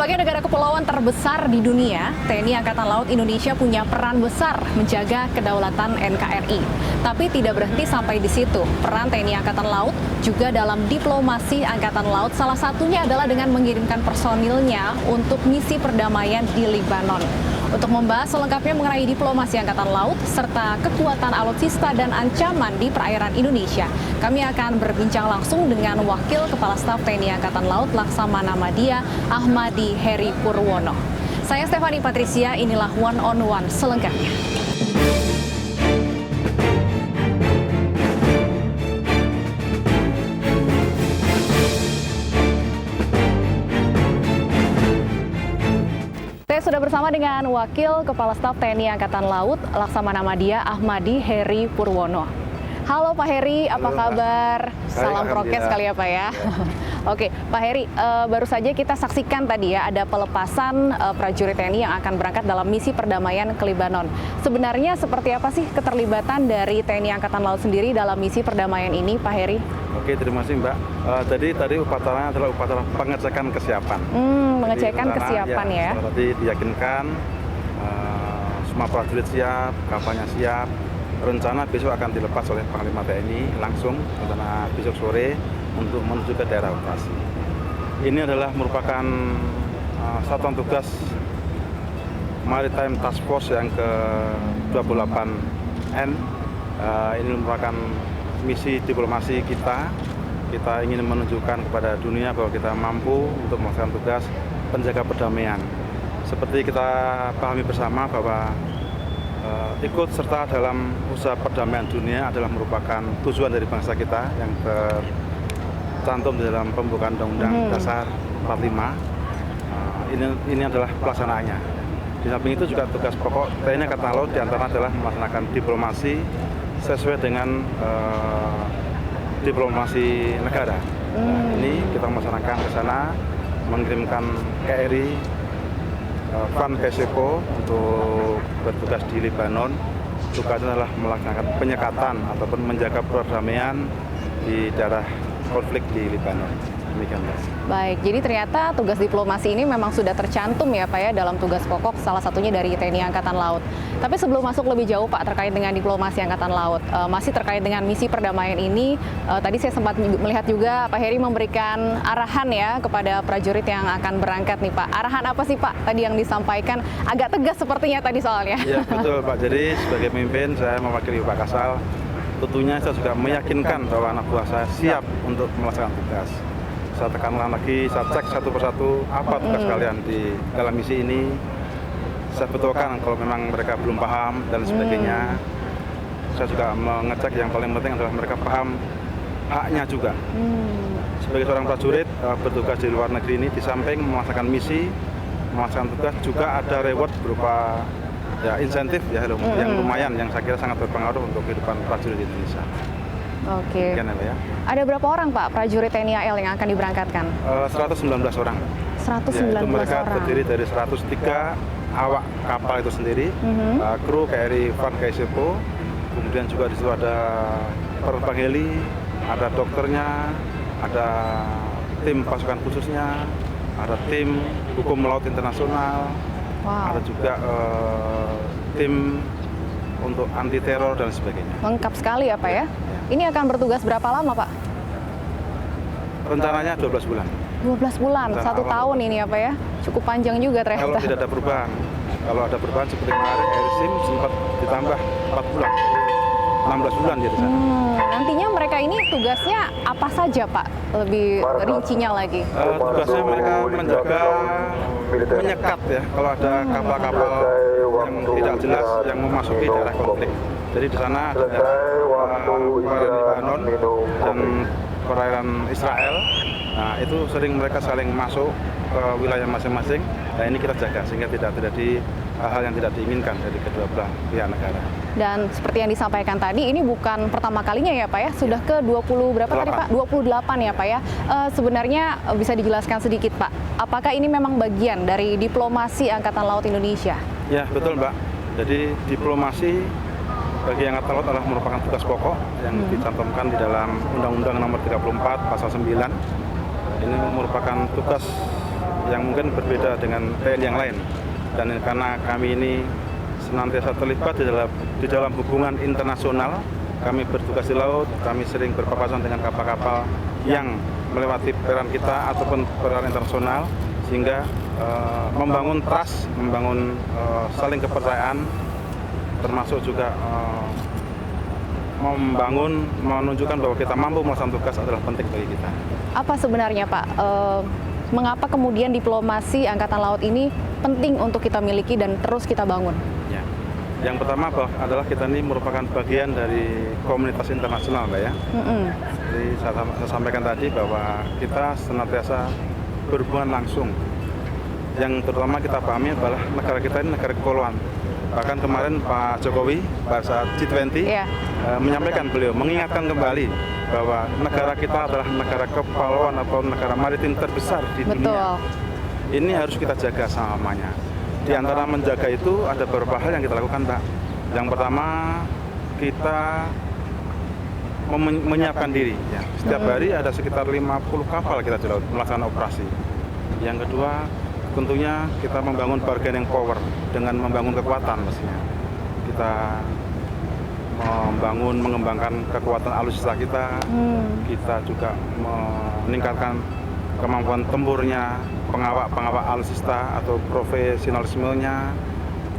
Sebagai negara kepulauan terbesar di dunia, TNI Angkatan Laut Indonesia punya peran besar menjaga kedaulatan NKRI. Tapi tidak berhenti sampai di situ. Peran TNI Angkatan Laut juga dalam diplomasi Angkatan Laut, salah satunya adalah dengan mengirimkan personilnya untuk misi perdamaian di Libanon. Untuk membahas selengkapnya mengenai diplomasi Angkatan Laut serta kekuatan alutsista dan ancaman di perairan Indonesia, kami akan berbincang langsung dengan Wakil Kepala Staf TNI Angkatan Laut Laksamana Madya Ahmadi Heri Purwono. Saya Stephanie Patricia, inilah One on One selengkapnya. Saya sudah bersama dengan Wakil Kepala Staf TNI Angkatan Laut Laksamana Madya Ahmadi Heri Purwono. Halo Pak Heri, apa kabar? Salam prokes kali ya Pak ya. Oke, Pak Heri, baru saja kita saksikan tadi ya ada pelepasan prajurit TNI yang akan berangkat dalam misi perdamaian ke Libanon. Sebenarnya seperti apa sih keterlibatan dari TNI Angkatan Laut sendiri dalam misi perdamaian ini, Pak Heri? Oke, terima kasih Mbak. Jadi tadi upacaranya adalah upacara pengecekan kesiapan. Pengecekan kesiapan ya. Tadi diyakinkan semua prajurit siap, kapalnya siap. Rencana besok akan dilepas oleh Panglima TNI langsung rencana besok sore untuk menuju ke daerah operasi. Ini adalah merupakan satuan tugas Maritime Task Force yang ke-28N. Ini merupakan misi diplomasi kita. Kita ingin menunjukkan kepada dunia bahwa kita mampu untuk melaksanakan tugas penjaga perdamaian. Seperti kita pahami bersama bahwa ikut serta dalam usaha perdamaian dunia adalah merupakan tujuan dari bangsa kita yang tercantum di dalam pembukaan Undang-Undang Dasar 45. Ini adalah pelaksanaannya. Di samping itu juga tugas pokok TNI Angkatan Laut diantara adalah melaksanakan diplomasi sesuai dengan diplomasi negara. Ini kita melaksanakan ke sana, mengirimkan KRI Van Kesepo untuk bertugas di Libanon. Tugasnya adalah melaksanakan penyekatan ataupun menjaga perdamaian di daerah konflik di Libanon. Demikian, Mas. Baik, jadi ternyata tugas diplomasi ini memang sudah tercantum ya Pak ya dalam tugas pokok salah satunya dari TNI Angkatan Laut. Tapi sebelum masuk lebih jauh Pak terkait dengan diplomasi Angkatan Laut, masih terkait dengan misi perdamaian ini, tadi saya sempat melihat juga Pak Heri memberikan arahan ya kepada prajurit yang akan berangkat nih Pak. Arahan apa sih Pak tadi yang disampaikan? Agak tegas sepertinya tadi soalnya. Ya betul Pak, jadi sebagai pemimpin saya mewakili Pak Kasal, tentunya saya juga meyakinkan bahwa anak buah saya siap untuk melaksanakan tugas. Saya tekankan lagi, saya cek satu persatu apa tugas kalian di dalam misi ini. Saya betulkan kalau memang mereka belum paham dan sebagainya. Saya juga mengecek yang paling penting adalah mereka paham haknya juga. Sebagai seorang prajurit bertugas di luar negeri ini, di samping melaksanakan misi, melaksanakan tugas juga ada reward berupa ya insentif ya yang lumayan, yang saya kira sangat berpengaruh untuk kehidupan prajurit di Indonesia. Oke. Ya. Ada berapa orang Pak prajurit TNI AL yang akan diberangkatkan? 119 orang. 119 ya, itu mereka orang. terdiri dari 103 awak kapal itu sendiri, kru KRI Van Kesepo, kemudian juga di situ ada penerbang heli, ada dokternya, ada tim pasukan khususnya, ada tim hukum laut internasional, ada juga tim untuk anti teror dan sebagainya. Lengkap sekali ya Pak ya? Ini akan bertugas berapa lama Pak? Rencananya 12 bulan. 12 bulan, 1 tahun ini ya Pak ya? Cukup panjang juga ternyata. Kalau tidak ada perubahan. Kalau ada perubahan seperti kemarin Airsim sempat ditambah 4 bulan. 16 bulan dia di sana. Nantinya mereka ini tugasnya apa saja Pak? Lebih rincinya lagi. Tugasnya mereka menjaga, menyekat ya kalau ada kapal-kapal yang tidak jelas yang memasuki daerah konflik. Jadi di sana ada perairan Libanon dan perairan Israel. Nah itu sering mereka saling masuk ke wilayah masing-masing. Nah ini kita jaga sehingga tidak terjadi hal yang tidak diinginkan dari kedua belah pihak negara. Dan seperti yang disampaikan tadi, ini bukan pertama kalinya ya Pak ya? Sudah ke 20 berapa tadi Pak? 28 ya Pak ya? Sebenarnya bisa dijelaskan sedikit Pak, apakah ini memang bagian dari diplomasi Angkatan Laut Indonesia? Ya betul Mbak, jadi diplomasi bagi Angkatan Laut adalah merupakan tugas pokok yang dicantumkan di dalam Undang-Undang Nomor 34 Pasal 9. Ini merupakan tugas yang mungkin berbeda dengan TNI yang lain. Dan karena kami ini senantiasa terlibat di dalam hubungan internasional, kami bertugas di laut, kami sering berpapasan dengan kapal-kapal yang melewati perairan kita ataupun perairan internasional, sehingga membangun trust, membangun saling kepercayaan, termasuk juga menunjukkan bahwa kita mampu melaksanakan tugas adalah penting bagi kita. Apa sebenarnya Pak, mengapa kemudian diplomasi Angkatan Laut ini penting untuk kita miliki dan terus kita bangun? Ya. Yang pertama adalah kita ini merupakan bagian dari komunitas internasional, Mbak ya. Jadi saya sampaikan tadi bahwa kita senantiasa berhubungan langsung. Yang terutama kita pahami adalah negara kita ini negara kepulauan. Bahkan kemarin Pak Jokowi pada saat G20 menyampaikan, beliau mengingatkan kembali bahwa negara kita adalah negara kepulauan atau negara maritim terbesar di dunia. Ini harus kita jaga selamanya. Di antara menjaga itu ada beberapa hal yang kita lakukan, Pak. Yang pertama, kita menyiapkan diri. Ya. Setiap hari ada sekitar 50 kapal kita di laut melaksanakan operasi. Yang kedua, tentunya kita membangun bargaining power dengan membangun kekuatan pastinya. Kita mengembangkan kekuatan alutsista kita. Kita juga meningkatkan kemampuan tempurnya, pengawak alutsista atau profesionalismenya,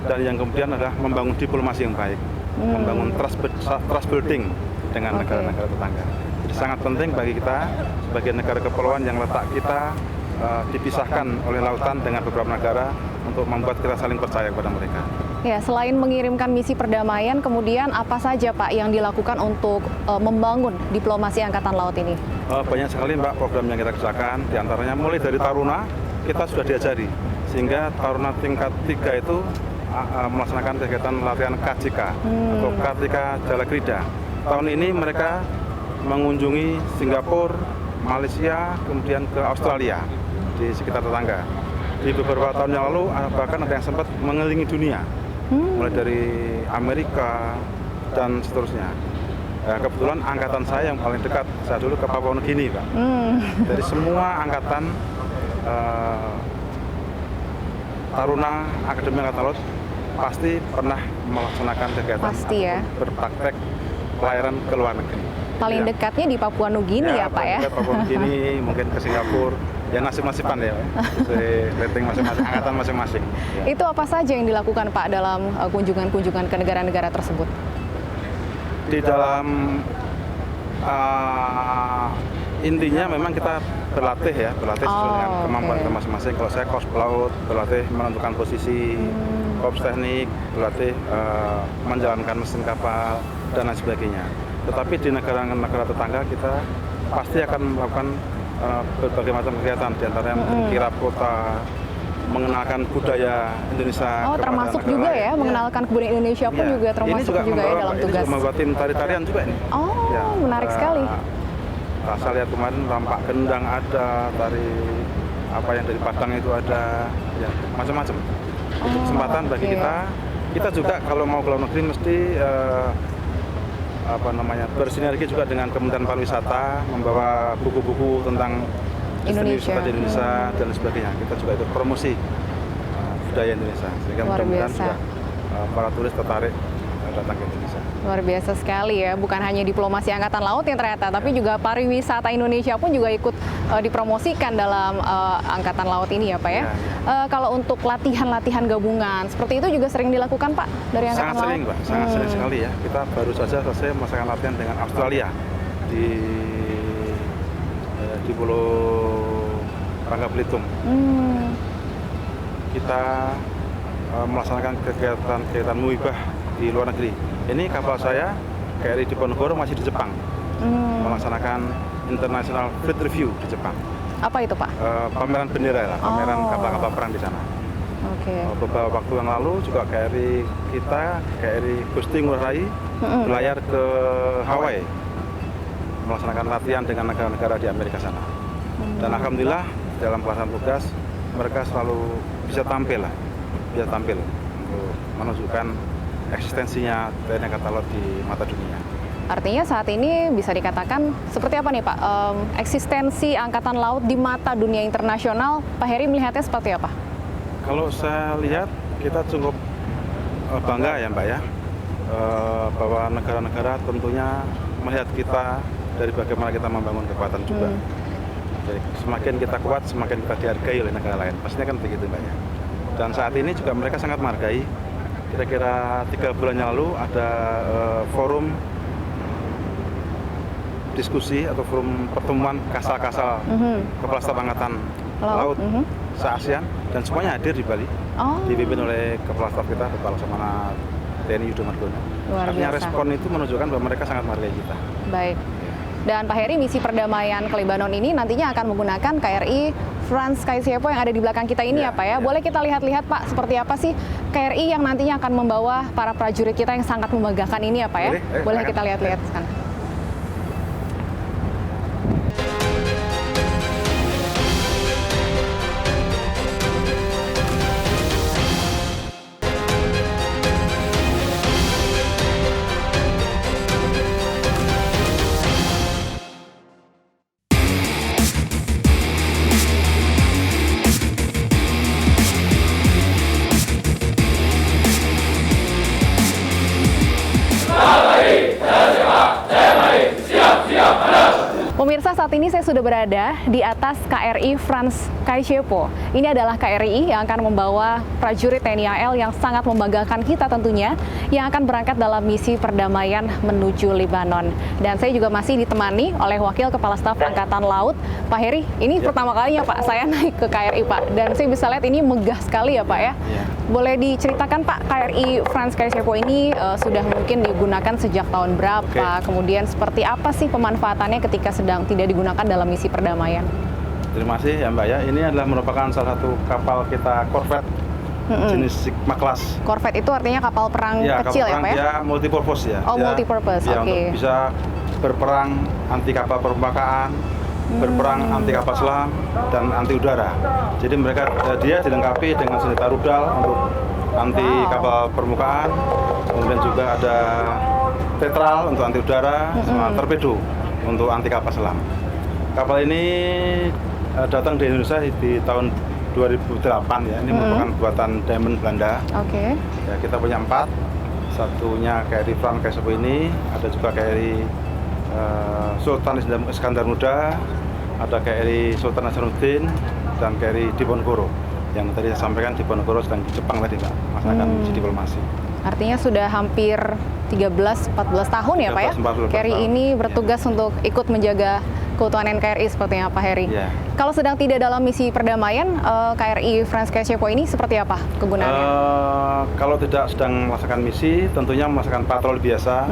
dan yang kemudian adalah membangun diplomasi yang baik, membangun trust building dengan negara-negara tetangga. Jadi sangat penting bagi kita sebagai negara kepulauan yang letak kita dipisahkan oleh lautan dengan beberapa negara untuk membuat kita saling percaya kepada mereka. Ya, selain mengirimkan misi perdamaian, kemudian apa saja Pak yang dilakukan untuk membangun diplomasi Angkatan Laut ini? Banyak sekali Mbak program yang kita kerjakan, diantaranya mulai dari Taruna kita sudah diajari, sehingga Taruna tingkat 3 itu melaksanakan kegiatan latihan KJK atau Kartika Jalakrida. Tahun ini mereka mengunjungi Singapura, Malaysia, kemudian ke Australia di sekitar tetangga. Di beberapa tahun yang lalu bahkan ada yang sempat mengelilingi dunia, mulai dari Amerika dan seterusnya. Kebetulan angkatan saya yang paling dekat, saya dulu ke Papua Nugini, Pak. Dari semua angkatan Taruna Akademi Angkatan Laut pasti pernah melaksanakan kegiatan berpraktek pelayaran ke luar negeri. Paling dekatnya di Papua Nugini ya Pak ya? Papua Nugini, mungkin ke Singapura, ya nasib-nasiban ya, rating masing-masing, angkatan masing-masing. Ya. Itu apa saja yang dilakukan Pak dalam kunjungan-kunjungan ke negara-negara tersebut? Di dalam intinya memang kita berlatih sesuai dengan kemampuan kita masing-masing. Kalau saya kors pelaut, berlatih menentukan posisi, korps teknik, berlatih menjalankan mesin kapal dan lain sebagainya. Tetapi di negara-negara tetangga kita pasti akan melakukan berbagai macam kegiatan, diantaranya kirap kota, mengenalkan budaya Indonesia. Termasuk juga lain. Ya, mengenalkan budaya Indonesia pun juga termasuk juga ya dalam tugas. Ini juga membuat tim tari-tarian juga ini. Menarik sekali. Saya lihat kemarin rampak gendang ada, tari apa yang dari Padang itu ada, ya macam-macam. Itu kesempatan bagi kita juga kalau mau ke luar negeri mesti bersinergi juga dengan Kementerian Pariwisata, membawa buku-buku tentang Indonesia dan sebagainya. Kita juga itu promosi budaya Indonesia, sehingga mudah-mudahan juga para turis tertarik datang ke Indonesia. Luar biasa sekali ya, bukan hanya diplomasi Angkatan Laut yang ternyata, tapi juga pariwisata Indonesia pun juga ikut dipromosikan dalam Angkatan Laut ini ya Pak ya. Kalau untuk latihan-latihan gabungan, seperti itu juga sering dilakukan Pak dari Angkatan Laut? Sangat sering Pak, sangat sering sekali ya. Kita baru saja selesai melaksanakan latihan dengan Australia di Pulau Bangka Belitung. Kita melaksanakan kegiatan muibah di luar negeri. Ini kapal saya KRI Diponegoro masih di Jepang, melaksanakan International Fleet Review di Jepang. Apa itu Pak? Pameran bendera lah, pameran kapal-kapal perang di sana. Beberapa waktu yang lalu juga KRI Gusti Ngurah Rai berlayar ke Hawaii, melaksanakan latihan dengan negara-negara di Amerika sana. Dan alhamdulillah dalam pelaksanaan tugas mereka selalu bisa tampil untuk menunjukkan eksistensinya TNI Angkatan Laut di mata dunia. Artinya saat ini bisa dikatakan seperti apa nih Pak, eksistensi Angkatan Laut di mata dunia internasional, Pak Heri melihatnya seperti apa? Kalau saya lihat kita cukup bangga ya Mbak ya, bahwa negara-negara tentunya melihat kita dari bagaimana kita membangun kekuatan juga. Jadi semakin kita kuat, semakin kita dihargai oleh negara lain. Pastinya kan begitu Mbak ya. Dan saat ini juga mereka sangat menghargai. Kira-kira 3 bulan yang lalu ada forum diskusi atau forum pertemuan kasal-kasal Kepala Staf Angkatan Laut se-ASEAN, dan semuanya hadir di Bali, dipimpin oleh Kepala Staf kita, Kepala Laksamana TNI Yudo Margono. Artinya respon itu menunjukkan bahwa mereka sangat menghargai kita. Baik. Dan Pak Heri, misi perdamaian ke Lebanon ini nantinya akan menggunakan KRI Franz Kaisiepo yang ada di belakang kita ini ya Pak ya. Boleh kita lihat-lihat Pak, seperti apa sih KRI yang nantinya akan membawa para prajurit kita yang sangat membanggakan ini ya Pak ya? Boleh kita lihat-lihat sekarang. Pemirsa, saat ini saya sudah berada di atas KRI Franz Kaisiepo. Ini adalah KRI yang akan membawa prajurit TNI AL yang sangat membanggakan kita tentunya, yang akan berangkat dalam misi perdamaian menuju Lebanon. Dan saya juga masih ditemani oleh Wakil Kepala Staf Angkatan Laut, Pak Heri. Ini pertama kalinya Pak saya naik ke KRI Pak, dan saya bisa lihat ini megah sekali ya Pak ya. Boleh diceritakan Pak, KRI Franz Kaisiepo ini sudah mungkin digunakan sejak tahun berapa? Kemudian seperti apa sih pemanfaatannya ketika sedang tidak digunakan dalam misi perdamaian? Terima kasih ya Mbak ya. Ini adalah merupakan salah satu kapal kita korvet jenis Sigma Class. Korvet itu artinya kapal perang kecil kapal perang, ya Pak ya? Ya multipurpose ya. Oh, multipurpose, oke. Untuk bisa berperang anti kapal permukaan, berperang anti kapal selam, dan anti udara. Jadi dia dilengkapi dengan senjata rudal untuk anti kapal permukaan, kemudian juga ada tetral untuk anti udara, sama torpedo untuk anti kapal selam. Kapal ini datang di Indonesia di tahun 2008 ya. Ini merupakan buatan Diamond Belanda. Ya, kita punya 4. Satunya KRI Franz Kaisiepo ini, ada juga KRI Sultan Iskandar Muda, ada KRI Sultan Hasanuddin, dan KRI Diponegoro. Yang tadi saya sampaikan Diponegoro sedang di Jepang tadi Pak, melaksanakan misi diplomasi. Artinya sudah hampir 13-14 tahun ya Pak ya? KRI ini bertugas untuk ikut menjaga keutuhan NKRI sepertinya Pak Heri. Kalau sedang tidak dalam misi perdamaian, KRI Franz Kaisiepo ini seperti apa kegunaannya? Kalau tidak sedang melaksanakan misi, tentunya melaksanakan patroli biasa.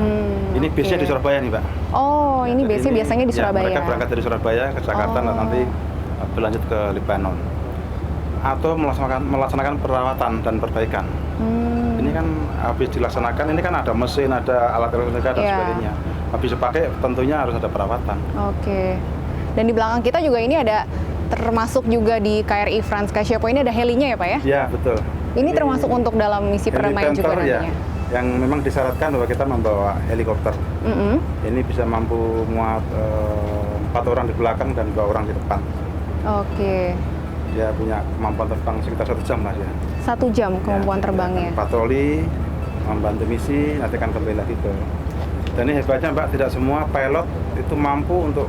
Ini base-nya di Surabaya nih Pak. Oh, ini base-nya biasanya di Surabaya. Mereka berangkat dari Surabaya ke Jakarta dan nanti berlanjut ke Lebanon. Atau melaksanakan perawatan dan perbaikan. Ini kan habis dilaksanakan, ini kan ada mesin, ada alat elektronika dan sebagainya. Habis dipakai tentunya harus ada perawatan. Dan di belakang kita juga ini ada, termasuk juga di KRI Franz Kaisiepo ini ada helinya ya Pak ya? Ya, betul. Ini termasuk untuk dalam misi perdamaian juga nantinya? Ya, yang memang disyaratkan bahwa kita membawa helikopter. Ini bisa mampu muat 4 orang di belakang dan 2 orang di depan. Dia punya kemampuan terbang sekitar 1 jam lah ya. 1 jam kemampuan terbangnya. Patroli, membantu misi, nanti akan kembali lagi ke. Dan ini hebatnya Mbak, tidak semua pilot itu mampu untuk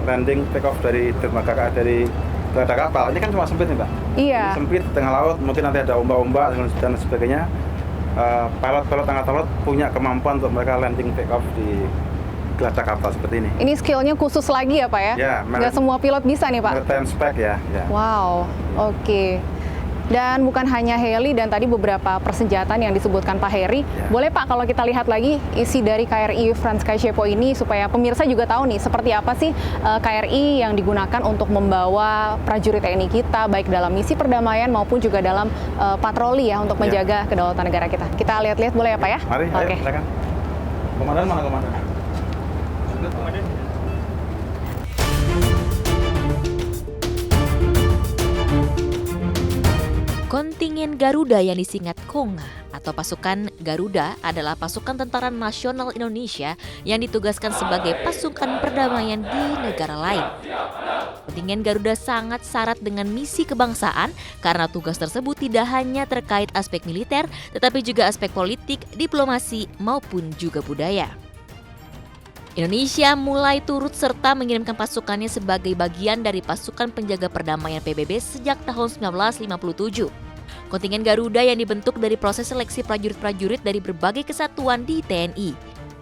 landing take off dari dermaga dari kapal. Ini kan cuma sempit nih Mbak. Iya. Ini sempit di tengah laut, mungkin nanti ada ombak-ombak dan sebagainya. Pilot-pilot angkatan laut punya kemampuan untuk mereka landing take off di gelacak kapal seperti ini. Ini skillnya khusus lagi ya Pak ya? Ya, nggak semua pilot bisa nih Pak? Maritime spec ya. Wow, oke. Dan bukan hanya heli dan tadi beberapa persenjataan yang disebutkan Pak Heri. Boleh Pak kalau kita lihat lagi isi dari KRI Franz Kaisiepo ini supaya pemirsa juga tahu nih seperti apa sih KRI yang digunakan untuk membawa prajurit TNI kita baik dalam misi perdamaian maupun juga dalam patroli ya untuk menjaga kedaulatan negara kita. Kita lihat-lihat boleh ya Pak ya? Mari, ayo, silakan. Komandan mana komandan? Kontingen Garuda yang disingkat KONGA atau pasukan Garuda adalah pasukan tentara nasional Indonesia yang ditugaskan sebagai pasukan perdamaian di negara lain. Kontingen Garuda sangat syarat dengan misi kebangsaan karena tugas tersebut tidak hanya terkait aspek militer tetapi juga aspek politik, diplomasi maupun juga budaya. Indonesia mulai turut serta mengirimkan pasukannya sebagai bagian dari pasukan penjaga perdamaian PBB sejak tahun 1957. Kontingen Garuda yang dibentuk dari proses seleksi prajurit-prajurit dari berbagai kesatuan di TNI.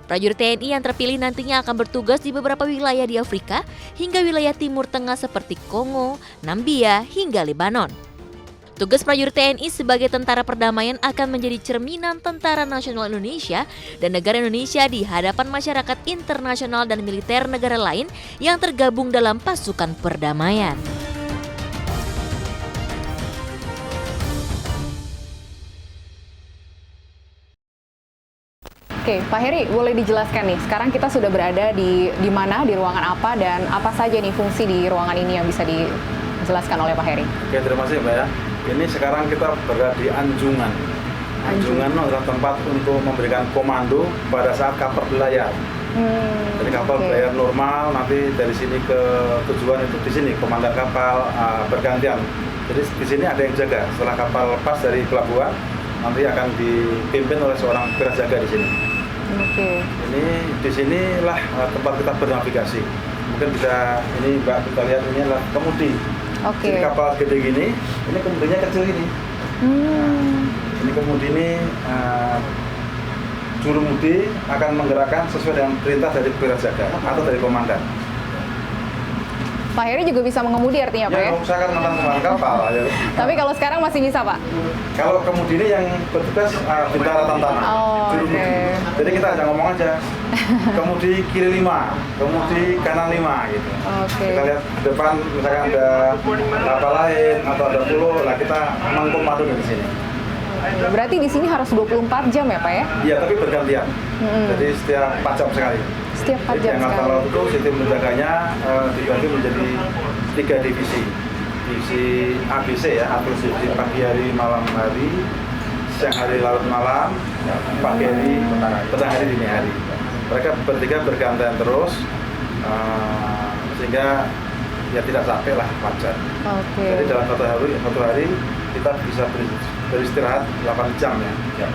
Prajurit TNI yang terpilih nantinya akan bertugas di beberapa wilayah di Afrika hingga wilayah Timur Tengah seperti Kongo, Nambia, hingga Lebanon. Tugas prajurit TNI sebagai tentara perdamaian akan menjadi cerminan tentara nasional Indonesia dan negara Indonesia di hadapan masyarakat internasional dan militer negara lain yang tergabung dalam pasukan perdamaian. Oke, Pak Heri, boleh dijelaskan nih, sekarang kita sudah berada di mana, di ruangan apa, dan apa saja nih fungsi di ruangan ini yang bisa dijelaskan oleh Pak Heri? Oke, terima kasih Mbak ya. Ini sekarang kita berada di Anjungan. Anjungan adalah tempat untuk memberikan komando pada saat kapal berlayar. Jadi kapal berlayar normal, nanti dari sini ke tujuan itu di sini, komandan kapal bergantian. Jadi di sini ada yang jaga, setelah kapal lepas dari pelabuhan, nanti akan dipimpin oleh seorang berjaga di sini. Oke. Ini di sinilah tempat kita bernavigasi. Mungkin bisa ini Mbak kita lihat ini adalah kemudi. Oke. Jadi kapal gede gini, ini kemudinya kecil ini. Ini kemudi ini jurumudi akan menggerakkan sesuai dengan perintah dari berjaga atau dari komandan. Pak Heri juga bisa mengemudi artinya Pak ya? Saya kan mantan komandan kapal. Ya. Tapi kalau sekarang masih bisa Pak? Kalau kemudi ini yang bertugas bintara tantana. Oh, oke. Jadi kita hanya ngomong aja. Kemudi kiri 5, kemudi kanan 5 gitu. Oke. Kita lihat di depan misalkan ada kapal lain atau ada pulau, lah kita mengkomando dari sini. Berarti di sini harus 24 jam ya Pak ya? Iya, tapi bergantian. Jadi setiap 4 jam sekali. Setiap 4 jam Angkatan sekali. Laut itu sistem menjaganya dibagi menjadi 3 divisi. Divisi ABC ya, atau divisi pagi hari, malam hari, siang hari, larut malam, pagi hari, petang hari, dini hari. Mereka bertiga bergantian terus, sehingga ya tidak capek lah 4 jam. Oke. Jadi dalam satu hari kita bisa beristirahat 8 jam ya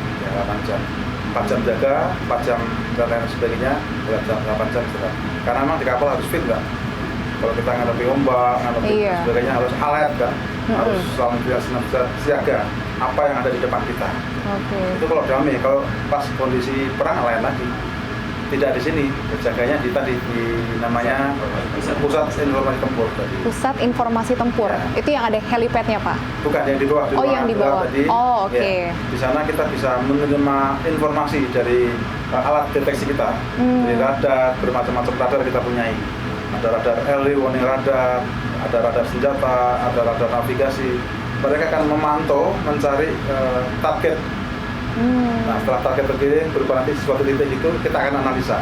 8 jam. 4 jam jaga, 4 jam dan lain sebagainya, 8 jam istirahat. Karena memang di kapal harus fit kan. Kalau kita ngadepi ombak, ngadepi sebagainya harus alert kan, harus selalu siaga apa yang ada di depan kita. Itu kalau damai, kalau pas kondisi perang lain lagi. Tidak di sini, jaganya di namanya Pusat Informasi Tempur tadi. Pusat Informasi Tempur, ya. Itu yang ada helipad-nya Pak? Bukan, yang di bawah. Yang di bawah. Tadi, oke. Ya, di sana kita bisa menerima informasi dari alat deteksi kita, dari radar, bermacam-macam radar kita punyai. Ada radar early warning radar, ada radar senjata, ada radar navigasi. Mereka akan memantau, mencari target. Nah, setelah target terkirim berupa nanti suatu titik itu kita akan analisa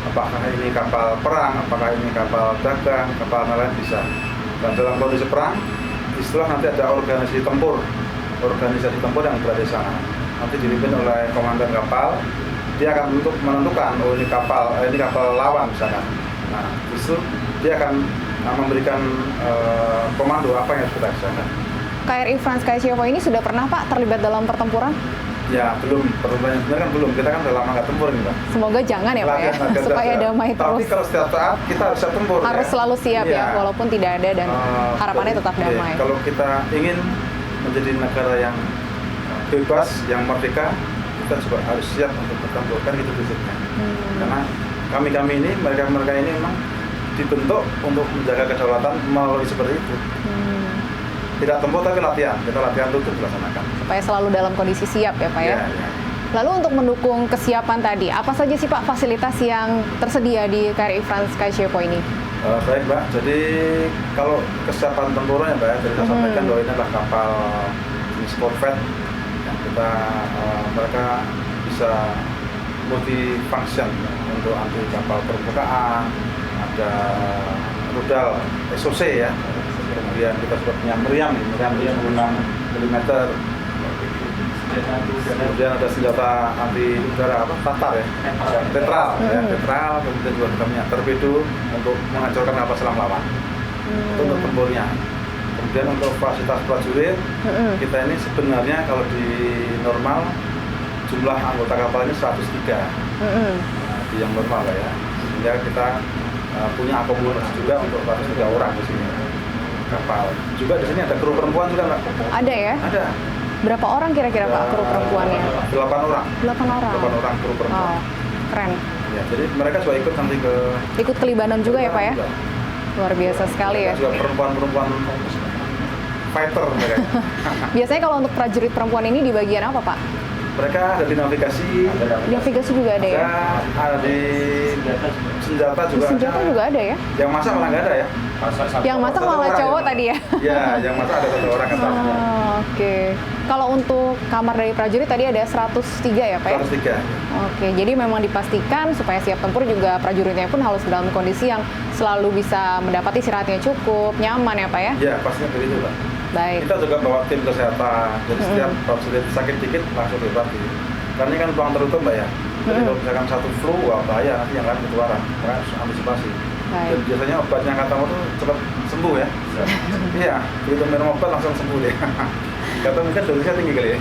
apakah ini kapal perang, apakah ini kapal dagang, kapal nelayan bisa. Dan dalam kondisi perang, istilah nanti ada organisasi tempur yang berada di sana. Nanti dipimpin oleh komandan kapal, dia akan menentukan oh ini kapal lawan misalkan. Nah, justru dia akan memberikan komando apa yang harus kita kerjakan. KRI Franz Kaisievo ini sudah pernah Pak terlibat dalam pertempuran? Ya, belum. Pertempuran sebenarnya kan belum. Kita kan udah lama nggak tempur nih, Pak. Semoga jangan ya, Pak ya. Supaya damai terus. Tapi kalau setiap saat kita harus siap tempur. Harus selalu siap ya, walaupun tidak ada dan harapannya tetap damai. Kalau kita ingin menjadi negara yang bebas, yang merdeka, kita juga harus siap untuk bertempur. Kan itu prinsipnya. Karena kami ini, mereka ini memang dibentuk untuk menjaga kedaulatan melalui seperti itu. Tidak tempur tapi latihan, kita latihan rutin dilaksanakan. Supaya selalu dalam kondisi siap ya Pak ya? Ya. Lalu untuk mendukung kesiapan tadi, apa saja sih Pak fasilitas yang tersedia di KRI Franz Kaisievo ini? Baik Mbak, jadi kalau kesiapan tempurnya Mbak, jadi saya sampaikan bahwa ini adalah kapal jenis corvette yang mereka bisa multi-function untuk anti kapal permukaan, ada rudal SOC ya. Kemudian kita juga punya meriam 26 mm. Kemudian ada senjata anti udara Tatar ya, tetral, ya, tetral. Kemudian juga kita punya torpedo untuk menghancurkan kapal selam lawan. Itu untuk tempurnya. Kemudian untuk fasilitas prajurit, kita ini sebenarnya kalau di normal jumlah anggota kapal ini 103. Di yang normal lah ya. Sehingga kita punya akomodasi juga untuk 103 orang di sini kapal. Juga di sini ada kru perempuan juga Mbak. Ada ya? Ada. Berapa orang kira-kira Pak kru perempuannya? 8 orang. 8 orang. 8 orang kru perempuan. Oh, keren. Ya, jadi mereka juga ikut nanti ke Ikut ke Libanon juga ya Pak ya? Juga. Luar biasa sekali ya. Juga perempuan-perempuan fighter mereka. Biasanya kalau untuk prajurit perempuan ini di bagian apa Pak? Mereka ada di navigasi. Navigasi juga ada ya? Ada di senjata juga. Senjata ada. juga ada ya? Yang masak malah nggak ada ya? Yang masak malah cowok tadi ya? Ya, yang masak ada 1 orang atasnya. Oke. Kalau untuk kamar dari prajurit tadi ada 103 ya Pak ya? 103. Oke, jadi memang dipastikan supaya siap tempur juga prajuritnya pun harus dalam kondisi yang selalu bisa mendapat istirahatnya cukup, nyaman ya Pak ya? Ya, pastinya begitu Pak. Baik. Kita juga bawa tim kesehatan, jadi setiap prajurit sakit dikit langsung diobati. Karena ini kan ruang tertutup Mbak ya. Jadi kalau misalkan satu flu, wah bahaya nanti yang lain ketularan. Maka harus antisipasi. Baik. Dan biasanya obatnya kata itu cepat sembuh ya. Iya, begitu minum obat langsung sembuh deh. Kata mungkin dosisnya tinggi kali ya.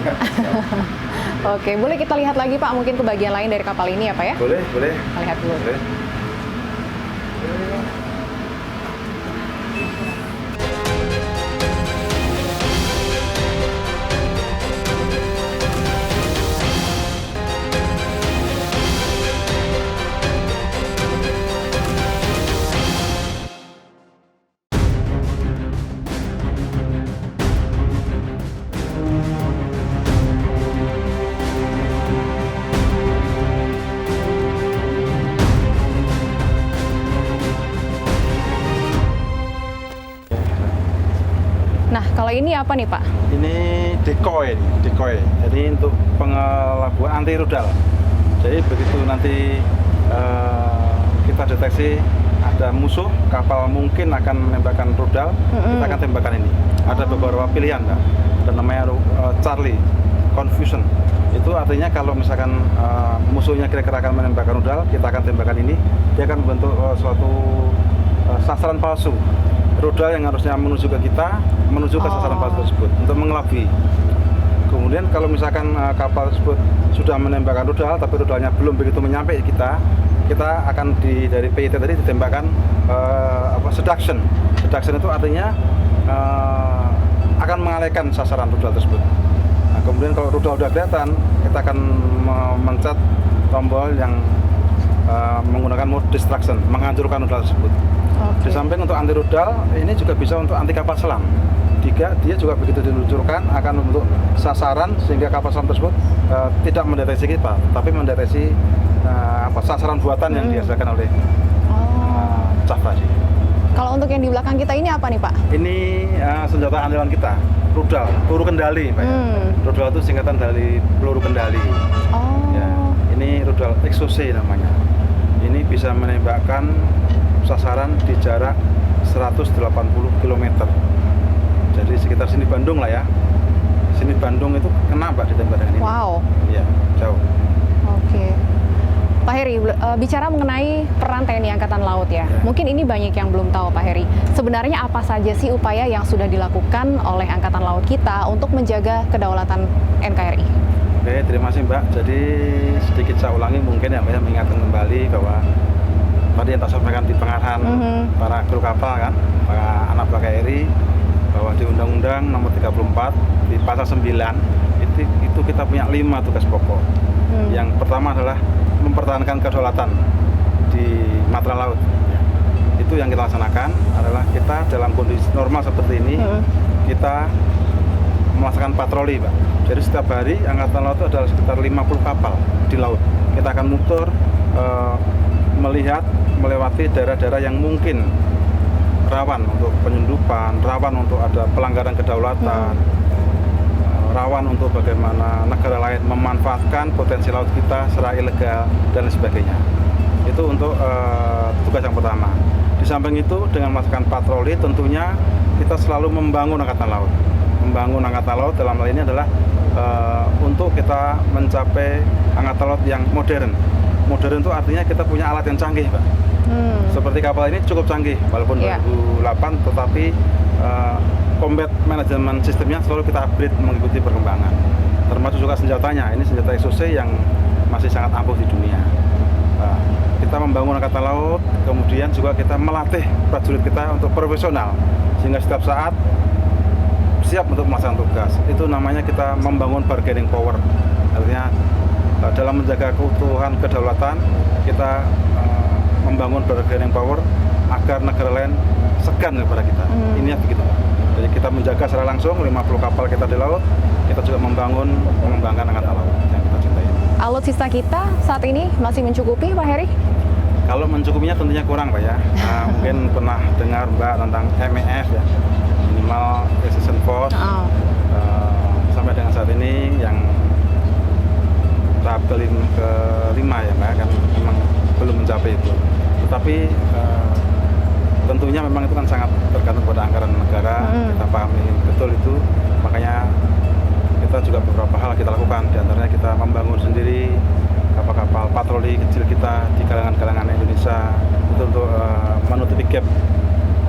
Oke, boleh kita lihat lagi Pak mungkin ke bagian lain dari kapal ini ya Pak ya? Boleh, boleh. Kita lihat dulu. Boleh. Nah, kalau ini apa nih Pak? Ini decoy. Jadi untuk pengelabuhan anti rudal. Jadi begitu nanti kita deteksi ada musuh kapal mungkin akan menembakkan rudal, kita akan tembakan ini. Ada beberapa pilihan, Mbak. Dan namanya Charlie Confusion. Itu artinya kalau misalkan musuhnya kira-kira akan menembakkan rudal, kita akan tembakan ini. Dia akan membentuk suatu sasaran palsu. Rudal yang harusnya menuju ke kita, menuju ke sasaran palsu tersebut untuk mengelabui. Kemudian kalau misalkan kapal tersebut sudah menembakkan rudal, tapi rudalnya belum begitu menyampai kita akan dari PIT tadi ditembakkan seduction. Seduction itu artinya akan mengalihkan sasaran rudal tersebut. Nah, kemudian kalau rudal sudah kelihatan, kita akan memencet tombol yang menggunakan mode destruction, menghancurkan rudal tersebut. Di samping untuk anti rudal, ini juga bisa untuk anti kapal selam. Dia juga begitu diluncurkan akan membentuk sasaran sehingga kapal selam tersebut tidak mendeteksi kita, tapi mendeteksi sasaran buatan yang dihasilkan oleh CAF tadi. Kalau untuk yang di belakang kita ini apa nih Pak? Ini senjata andalan kita, rudal, peluru kendali Pak ya. Rudal itu singkatan dari peluru kendali. Ya, ini rudal XOC namanya. Ini bisa menembakkan sasaran di jarak 180 km. Jadi sekitar sini Bandung lah ya. Sini Bandung itu kena Mbak ditembak dengan ini. Wow. Iya, jauh. Oke. Pak Heri, bicara mengenai peran TNI Angkatan Laut ya. Mungkin ini banyak yang belum tahu Pak Heri. Sebenarnya apa saja sih upaya yang sudah dilakukan oleh Angkatan Laut kita untuk menjaga kedaulatan NKRI? Oke, terima kasih Mbak. Jadi sedikit saya ulangi mungkin ya Mbak, mengingatkan kembali bahwa tadi yang tak sampaikan di pengarahan para kru kapal kan, para anak buah KRI, bahwa di Undang-Undang Nomor 34 di pasal 9 itu kita punya 5 tugas pokok. Yang pertama adalah mempertahankan kedaulatan di matra laut. Itu yang kita laksanakan adalah kita dalam kondisi normal seperti ini kita melaksanakan patroli, Pak. Jadi setiap hari Angkatan Laut itu adalah sekitar 50 kapal di laut. Kita akan muter melihat melewati daerah-daerah yang mungkin rawan untuk penyelundupan, rawan untuk ada pelanggaran kedaulatan, rawan untuk bagaimana negara lain memanfaatkan potensi laut kita secara ilegal dan sebagainya. Itu untuk tugas yang pertama. Di samping itu dengan melaksanakan patroli tentunya kita selalu membangun angkatan laut. Membangun angkatan laut dalam hal ini adalah untuk kita mencapai angkatan laut yang modern. Modern itu artinya kita punya alat yang canggih, Pak. Seperti kapal ini cukup canggih, walaupun 2008, tetapi combat management sistemnya selalu kita upgrade mengikuti perkembangan. Termasuk juga senjatanya, ini senjata SOC yang masih sangat ampuh di dunia. Kita membangun angkatan laut, kemudian juga kita melatih prajurit kita untuk profesional, sehingga setiap saat siap untuk melaksanakan tugas. Itu namanya kita membangun bargaining power. Artinya dalam menjaga keutuhan kedaulatan, kita membangun bargaining power agar negara lain segan kepada kita. Ini begitu. Jadi kita menjaga secara langsung 50 kapal kita di laut, kita juga mengembangkan angkatan laut yang kita cintai. Alutsista kita saat ini masih mencukupi, Pak Heri? Kalau mencukupinya tentunya kurang, Pak ya. Mungkin pernah dengar Mbak tentang MEF ya, minimal precision force. Sampai dengan saat ini yang tahap kelima ya Mbak, kan memang belum mencapai itu. Tetapi tentunya memang itu kan sangat tergantung pada anggaran negara. Kita pahami betul itu, makanya kita juga beberapa hal kita lakukan. Di antaranya kita membangun sendiri kapal-kapal patroli kecil kita di kalangan-kalangan Indonesia itu untuk menutupi gap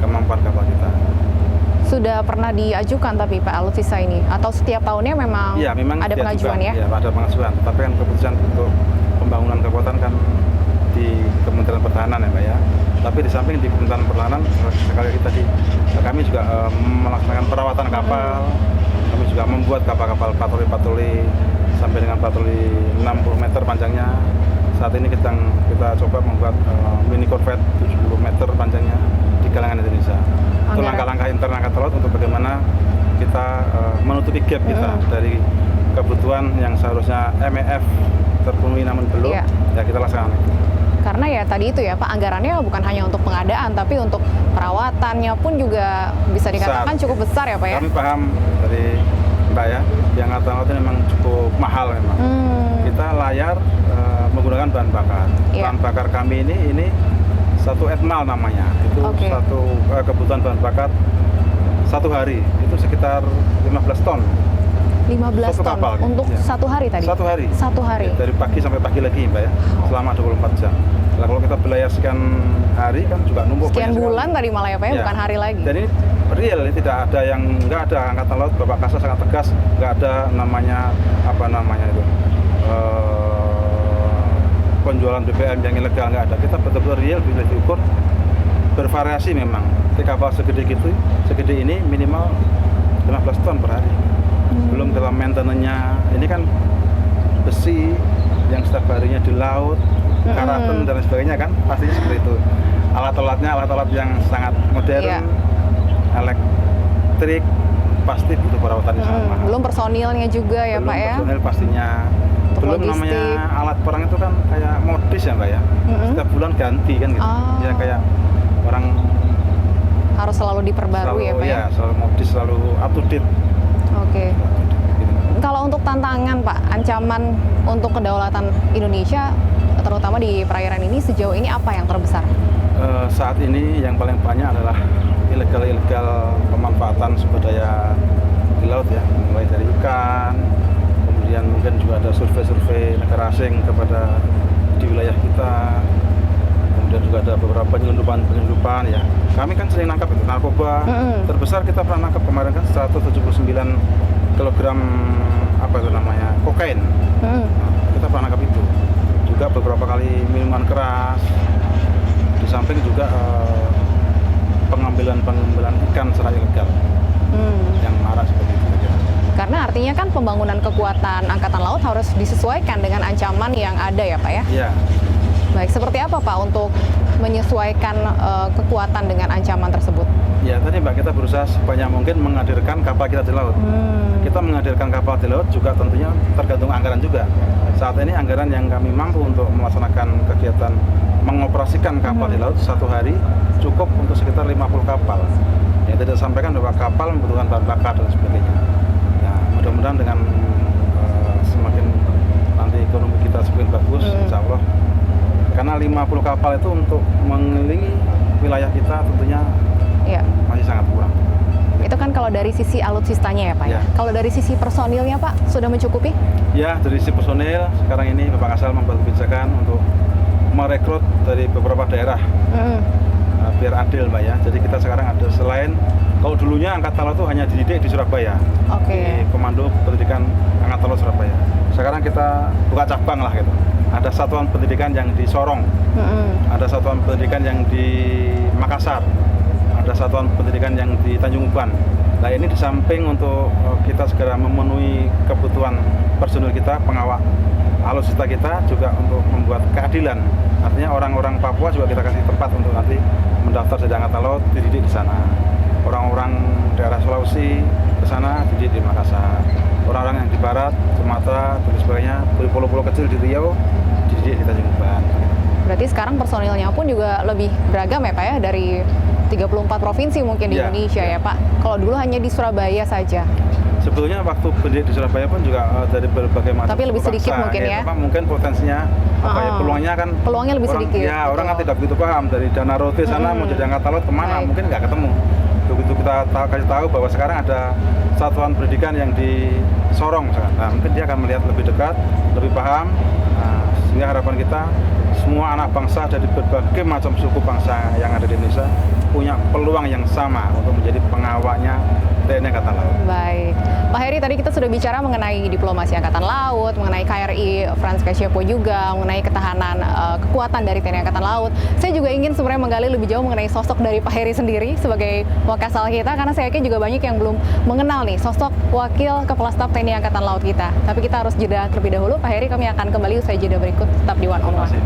kemampuan kapal kita. Sudah pernah diajukan tapi Pak alutsista ini, atau setiap tahunnya memang, ya, memang ada pengajuan ya? Ya, ada pengajuan. Tapi kan keputusan untuk pembangunan kekuatan kan di Kementerian Pertahanan ya Mbak ya. Tapi di samping di Kementerian Pertahanan, sekali lagi tadi kami juga melaksanakan perawatan kapal. Kami juga membuat kapal-kapal patroli sampai dengan patroli 60 meter panjangnya. Saat ini kita coba membuat mini corvette 70 meter panjangnya di kalangan Indonesia. Itu langkah-langkah internal angkatan laut untuk bagaimana kita menutupi gap kita dari kebutuhan yang seharusnya MEF terpenuhi namun belum, ya kita laksanakan itu. Karena ya tadi itu ya Pak, anggarannya bukan hanya untuk pengadaan, tapi untuk perawatannya pun juga bisa dikatakan cukup besar ya Pak ya? Kami paham dari Mbak ya, yang angkatan laut ini memang cukup mahal memang. Kita layar menggunakan bahan bakar. Bahan bakar kami ini satu etmal namanya, itu satu kebutuhan bahan bakar satu hari itu sekitar 15 ton. 15 ton kapal, untuk satu hari tadi? Satu hari. Satu hari. Ya, dari pagi sampai pagi lagi Mbak ya, selama 24 jam. Nah, kalau kita belayar sekian hari kan juga numpuk. Sekian bulan tadi malah ya Pak ya, bukan hari lagi. Dan ini real, ini tidak ada yang, nggak ada angkatan laut, Bapak Kasal sangat tegas, nggak ada namanya penjualan BBM yang ilegal, nggak ada. Kita betul-betul real, bisa diukur, bervariasi memang. Di kapal segede ini minimal 15 ton per hari. Belum dalam maintenance-nya, ini kan besi yang setiap harinya di laut, karaten dan sebagainya kan, pastinya seperti itu. Alat-alatnya alat-alat yang sangat modern, elektrik, pasti butuh perawatan yang sangat mahal. Belum personilnya juga ya Pak ya? Personil pastinya. Belum logistik. Namanya alat perang itu kan kayak modis ya Mbak ya, setiap bulan ganti kan gitu. Ya kayak orang harus selalu diperbarui ya Pak ya? Selalu modis, selalu up to date. Oke. Kalau untuk tantangan Pak, ancaman untuk kedaulatan Indonesia, terutama di perairan ini, sejauh ini apa yang terbesar? Saat ini yang paling banyak adalah ilegal pemanfaatan sumber daya di laut ya, mulai dari ikan, kemudian mungkin juga ada survei negara asing kepada di wilayah kita, kemudian juga ada beberapa penyelundupan ya. Kami kan sering nangkap itu narkoba, terbesar kita pernah nangkap kemarin kan 179 kilogram kokain. Kita pernah nangkap itu. Juga beberapa kali minuman keras. Di samping juga pengambilan ikan secara ilegal yang marah seperti itu. Karena artinya kan pembangunan kekuatan angkatan laut harus disesuaikan dengan ancaman yang ada ya Pak ya? Iya. Baik, seperti apa Pak untuk menyesuaikan kekuatan dengan ancaman tersebut? Ya tadi Mbak, kita berusaha sebanyak mungkin menghadirkan kapal kita di laut. Kita menghadirkan kapal di laut juga tentunya tergantung anggaran juga. Saat ini anggaran yang kami mampu untuk melaksanakan kegiatan mengoperasikan kapal di laut satu hari cukup untuk sekitar 50 kapal. Yang tidak sampaikan bahwa kapal membutuhkan bahan bakar dan sebagainya. Ya, mudah-mudahan dengan semakin nanti ekonomi kita semakin bagus, insya Allah. Karena 50 kapal itu untuk mengelilingi wilayah kita tentunya Iya. masih sangat kurang. Itu kan kalau dari sisi alutsistanya ya Pak ya. Ya. Kalau dari sisi personilnya Pak, sudah mencukupi? Ya, dari sisi personil, sekarang ini Bapak Kasal membuat kebijakan untuk merekrut dari beberapa daerah biar adil Mbak ya. Jadi kita sekarang ada selain, kalau dulunya Angkatan Laut itu hanya dididik di Surabaya, Oke. di Komando Pendidikan Angkatan Laut Surabaya. Sekarang kita buka cabang lah gitu. Ada satuan pendidikan yang di Sorong, ada satuan pendidikan yang di Makassar, ada satuan pendidikan yang di Tanjung Uban. Nah ini di samping untuk kita segera memenuhi kebutuhan personil kita, pengawal alutsista kita, juga untuk membuat keadilan. Artinya orang-orang Papua juga kita kasih tempat untuk nanti mendaftar jadi Angkatan Laut, dididik di sana. Orang-orang daerah Sulawesi ke sana dididik di Makassar. Orang-orang yang di barat, Sumatera, dan sebagainya, pulau-pulau kecil di Riau, dididik di Tanjung Uban. Berarti sekarang personilnya pun juga lebih beragam ya Pak ya, dari 34 provinsi mungkin di Ya, Indonesia ya Pak. Kalau dulu hanya di Surabaya saja. Sebetulnya waktu pendidik di Surabaya pun juga dari berbagai macam. Tapi lebih suku sedikit bangsa, mungkin ya. Cuma mungkin potensinya peluangnya kan Peluangnya lebih orang, sedikit, Ya, orang kan betul. tidak begitu paham dari dana roti sana mau jadi Angkatan Laut kemana, Baik. mungkin nggak ketemu. Begitu kita kasih tahu bahwa sekarang ada satuan pendidikan yang di Sorong misalkan. Nah, mungkin dia akan melihat lebih dekat, lebih paham. Nah, sehingga harapan kita semua anak bangsa dari berbagai macam suku bangsa yang ada di Indonesia punya peluang yang sama untuk menjadi pengawalnya TNI Angkatan Laut. Baik. Pak Heri, tadi kita sudah bicara mengenai diplomasi Angkatan Laut, mengenai KRI Frans Kasyepo juga, mengenai ketahanan kekuatan dari TNI Angkatan Laut. Saya juga ingin sebenarnya menggali lebih jauh mengenai sosok dari Pak Heri sendiri sebagai Wakasal kita, karena saya yakin juga banyak yang belum mengenal nih sosok Wakil Kepala Staf TNI Angkatan Laut kita. Tapi kita harus jeda terlebih dahulu. Pak Heri, kami akan kembali usai jeda berikut, tetap di One on Terima One. kasih.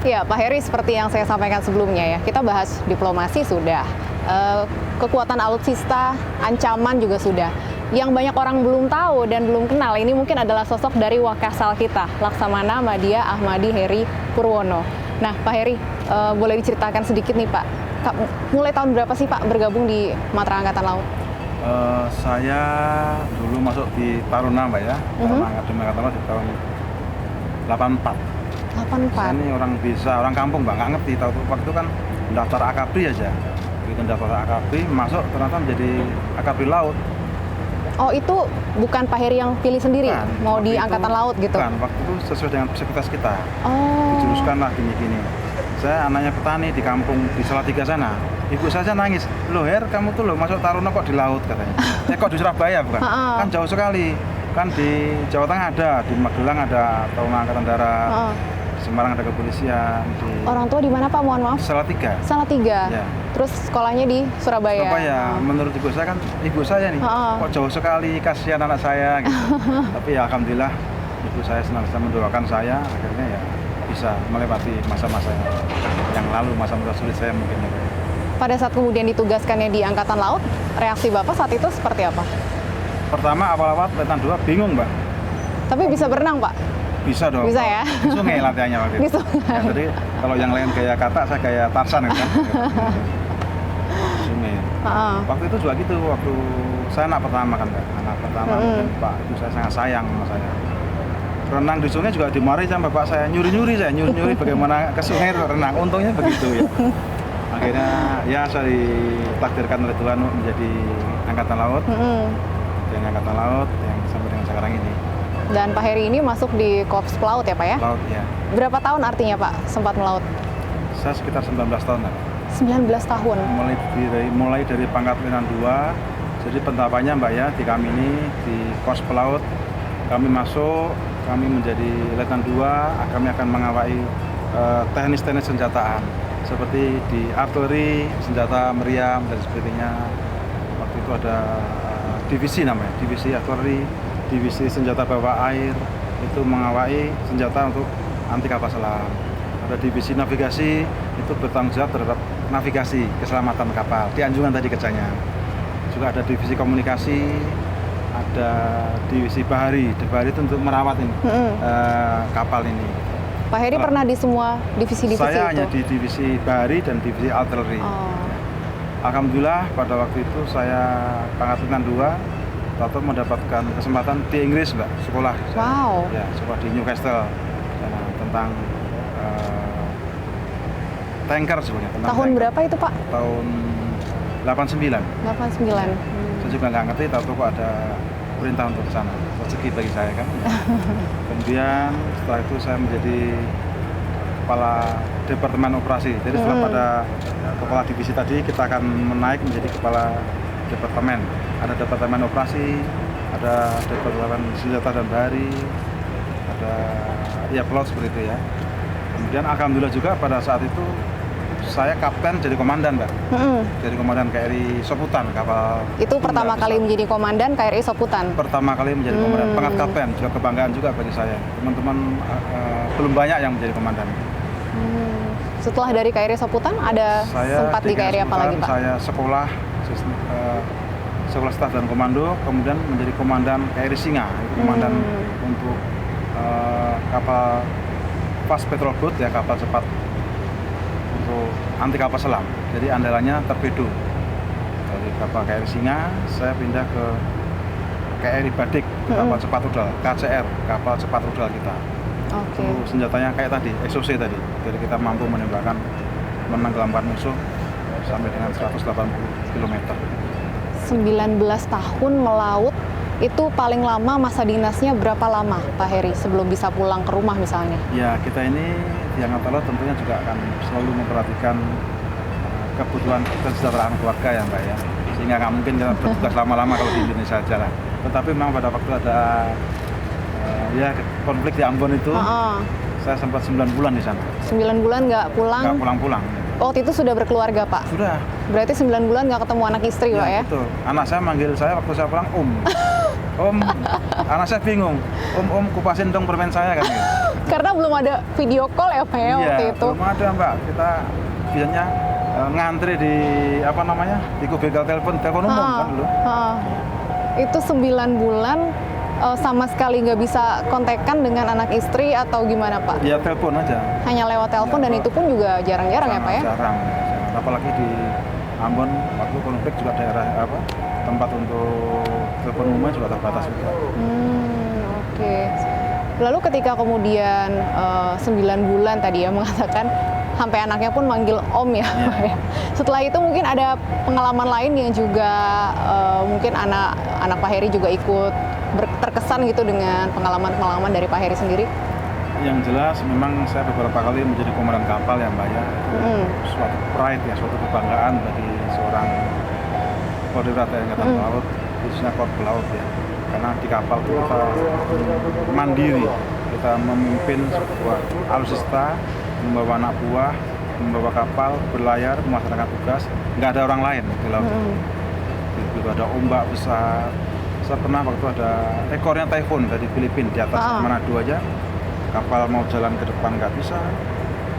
Ya, Pak Heri, seperti yang saya sampaikan sebelumnya ya, kita bahas diplomasi sudah, kekuatan alutsista, ancaman juga sudah. Yang banyak orang belum tahu dan belum kenal, ini mungkin adalah sosok dari Wakasal kita, Laksamana Madya Ahmadi Heri Purwono. Nah, Pak Heri, boleh diceritakan sedikit nih Pak, mulai tahun berapa sih Pak bergabung di Matra Angkatan Laut? Saya dulu masuk di Taruna Mbak ya, Taruna Akademi Angkatan Laut di tahun 84. 84. Saya ini orang desa, orang kampung Mbak, nggak ngerti. Tahu waktu itu kan daftar AKABRI aja. Begitu daftar AKABRI, masuk ternyata menjadi AKABRI Laut. Oh, itu bukan Pak Heri yang pilih sendiri, Bukan, mau di waktu itu- Angkatan Laut gitu? Bukan, waktu itu sesuai dengan psikologi kita. Oh. Dijuruskan lah gini-gini. Saya anaknya petani di kampung di Salatiga sana. Ibu saya nangis, loh Her, kamu tuh loh masuk Taruna kok di laut katanya. Kok di Surabaya bukan? Kan jauh sekali. Kan di Jawa Tengah ada, di Magelang ada Taruna Angkatan Darat, di Semarang ada kepolisian, di Orang tua di mana Pak? Mohon maaf. Salatiga. Salatiga. Ya. Terus sekolahnya di Surabaya. Surabaya. Menurut ibu saya kan, ibu saya nih, kok jauh sekali, kasihan anak saya gitu. Tapi ya alhamdulillah ibu saya senantiasa mendoakan saya, akhirnya ya bisa melewati masa-masa yang lalu, masa-masa sulit saya mungkin. Pada saat kemudian ditugaskannya di Angkatan Laut, reaksi Bapak saat itu seperti apa? Pertama awal-awal Letnan 2 bingung Mbak. Tapi bisa berenang Pak? Bisa dong. Bisa ya? Di sungai latihannya waktu itu. Di sungai. Ya, jadi kalau yang lain gaya kata, saya gaya Tarsan kan. Sungai. Waktu itu juga gitu, waktu saya anak pertama kan Mbak. Anak pertama mungkin Pak Ibu saya sangat sayang sama saya. Renang di sungai juga dimarahi sama bapak saya, nyuri-nyuri bagaimana ke sungai renang. Untungnya begitu ya. Akhirnya ya saya ditakdirkan oleh Tuhan menjadi Angkatan Laut. Dan Angkatan Laut yang sampai dengan sekarang ini. Dan Pak Heri ini masuk di Korps Pelaut ya Pak ya? Laut ya. Berapa tahun artinya Pak sempat melaut? Saya sekitar 19 tahun lah. 19 tahun. Mulai dari pangkat Letnan 2. Jadi pentahapannya Mbak ya, di kami ini di Korps Pelaut kami masuk, kami menjadi Letnan 2, kami akan mengawai teknis-teknis senjataan seperti di artileri, senjata meriam dan sebagainya. Waktu itu ada divisi namanya, divisi artileri, divisi senjata bawah air, itu mengawai senjata untuk anti kapal selam. Ada divisi navigasi, itu bertanggung jawab terhadap navigasi keselamatan kapal di Anjungan tadi kerjanya. Juga ada divisi komunikasi, ada divisi bahari. Di bahari itu untuk merawat ini kapal ini. Pak Heri pernah di semua divisi-divisi itu? Saya hanya di divisi bahari dan divisi artileri. Alhamdulillah pada waktu itu saya pangkat Letnan 2, atau mendapatkan kesempatan di Inggris, Mbak, sekolah. Wow. Ya, sekolah di Newcastle tentang tanker sebenarnya. Tahun tanker. berapa itu, Pak? Tahun 89. 89. Saya juga nggak ngerti, tahu kok ada perintah untuk ke sana. Rezeki bagi saya kan. Kemudian setelah itu saya menjadi kepala departemen operasi. Jadi setelah pada kepala divisi tadi, kita akan menaik menjadi kepala departemen. Ada departemen operasi, ada departemen senjata dan bahari, ada ya pelaut seperti itu ya. Kemudian alhamdulillah juga pada saat itu saya kapten jadi komandan, Mbak. Jadi komandan KRI Soputan, kapal. Itu pertama kali menjadi komandan KRI Soputan? Pertama kali menjadi komandan, pangkat kapten, juga kebanggaan juga bagi saya. Teman-teman belum banyak yang menjadi komandan. Setelah dari KRI Soputan ada sempat di KRI apa lagi, Pak? Saya sekolah staf dan komando, kemudian menjadi komandan KRI Singa, itu komandan untuk kapal fast patrol boat ya, kapal cepat untuk anti kapal selam. Jadi andalannya torpedo. Dari kapal KRI Singa saya pindah ke KRI Badik, kapal cepat rudal, KCR, kapal cepat rudal kita. Itu senjatanya kayak tadi, SOC tadi. Jadi kita mampu menenggelamkan musuh sampai dengan 180 km. 19 tahun melaut, itu paling lama masa dinasnya berapa lama, Pak Heri, sebelum bisa pulang ke rumah misalnya? Ya, kita ini di Angkatan Laut tentunya juga akan selalu memperhatikan kebutuhan kesejahteraan keluarga ya, Mbak ya. Sehingga nggak mungkin kita bertugas lama-lama kalau di Indonesia saja lah. Tetapi memang pada waktu ada ya konflik di Ambon itu, saya sempat 9 bulan di sana. 9 bulan nggak pulang? Nggak pulang-pulang. Waktu itu sudah berkeluarga, Pak? Sudah. Berarti 9 bulan nggak ketemu anak istri, ya, Pak ya? Betul. Anak saya manggil saya waktu saya pulang, Om. Om, anak saya bingung. Om, kupasin dong permen saya kan. Gitu. Karena belum ada video call ya, Pak ya, waktu itu? Belum ada, Mbak. Kita biasanya ngantri di di kubikel telepon umum kan dulu. Itu 9 bulan sama sekali nggak bisa kontekan dengan anak istri atau gimana, Pak? Ya telepon aja. Hanya lewat telepon dan itu pun juga jarang-jarang ya, Pak ya? Jarang. Apalagi di Ambon waktu konflik juga daerah tempat untuk telepon umumnya juga terbatas juga. Oke. Lalu ketika kemudian 9 bulan tadi ya mengatakan sampai anaknya pun manggil Om ya, Pak ya. Setelah itu mungkin ada pengalaman lain yang juga mungkin anak Pak Heri juga ikut terkesan gitu dengan pengalaman-pengalaman dari Pak Heri sendiri? Yang jelas memang saya beberapa kali menjadi komandan kapal ya, Mbak ya. Suatu pride ya, suatu kebanggaan bagi seorang Kodirat Angkatan Laut, khususnya Korps Laut ya. Karena di kapal itu kita mandiri, kita memimpin sebuah alutsista, membawa anak buah, membawa kapal, berlayar, melaksanakan tugas, nggak ada orang lain di laut. Begitu ada ombak besar. Saya pernah waktu ada ekornya typhoon dari Filipina di atas Manado aja, kapal mau jalan ke depan nggak bisa,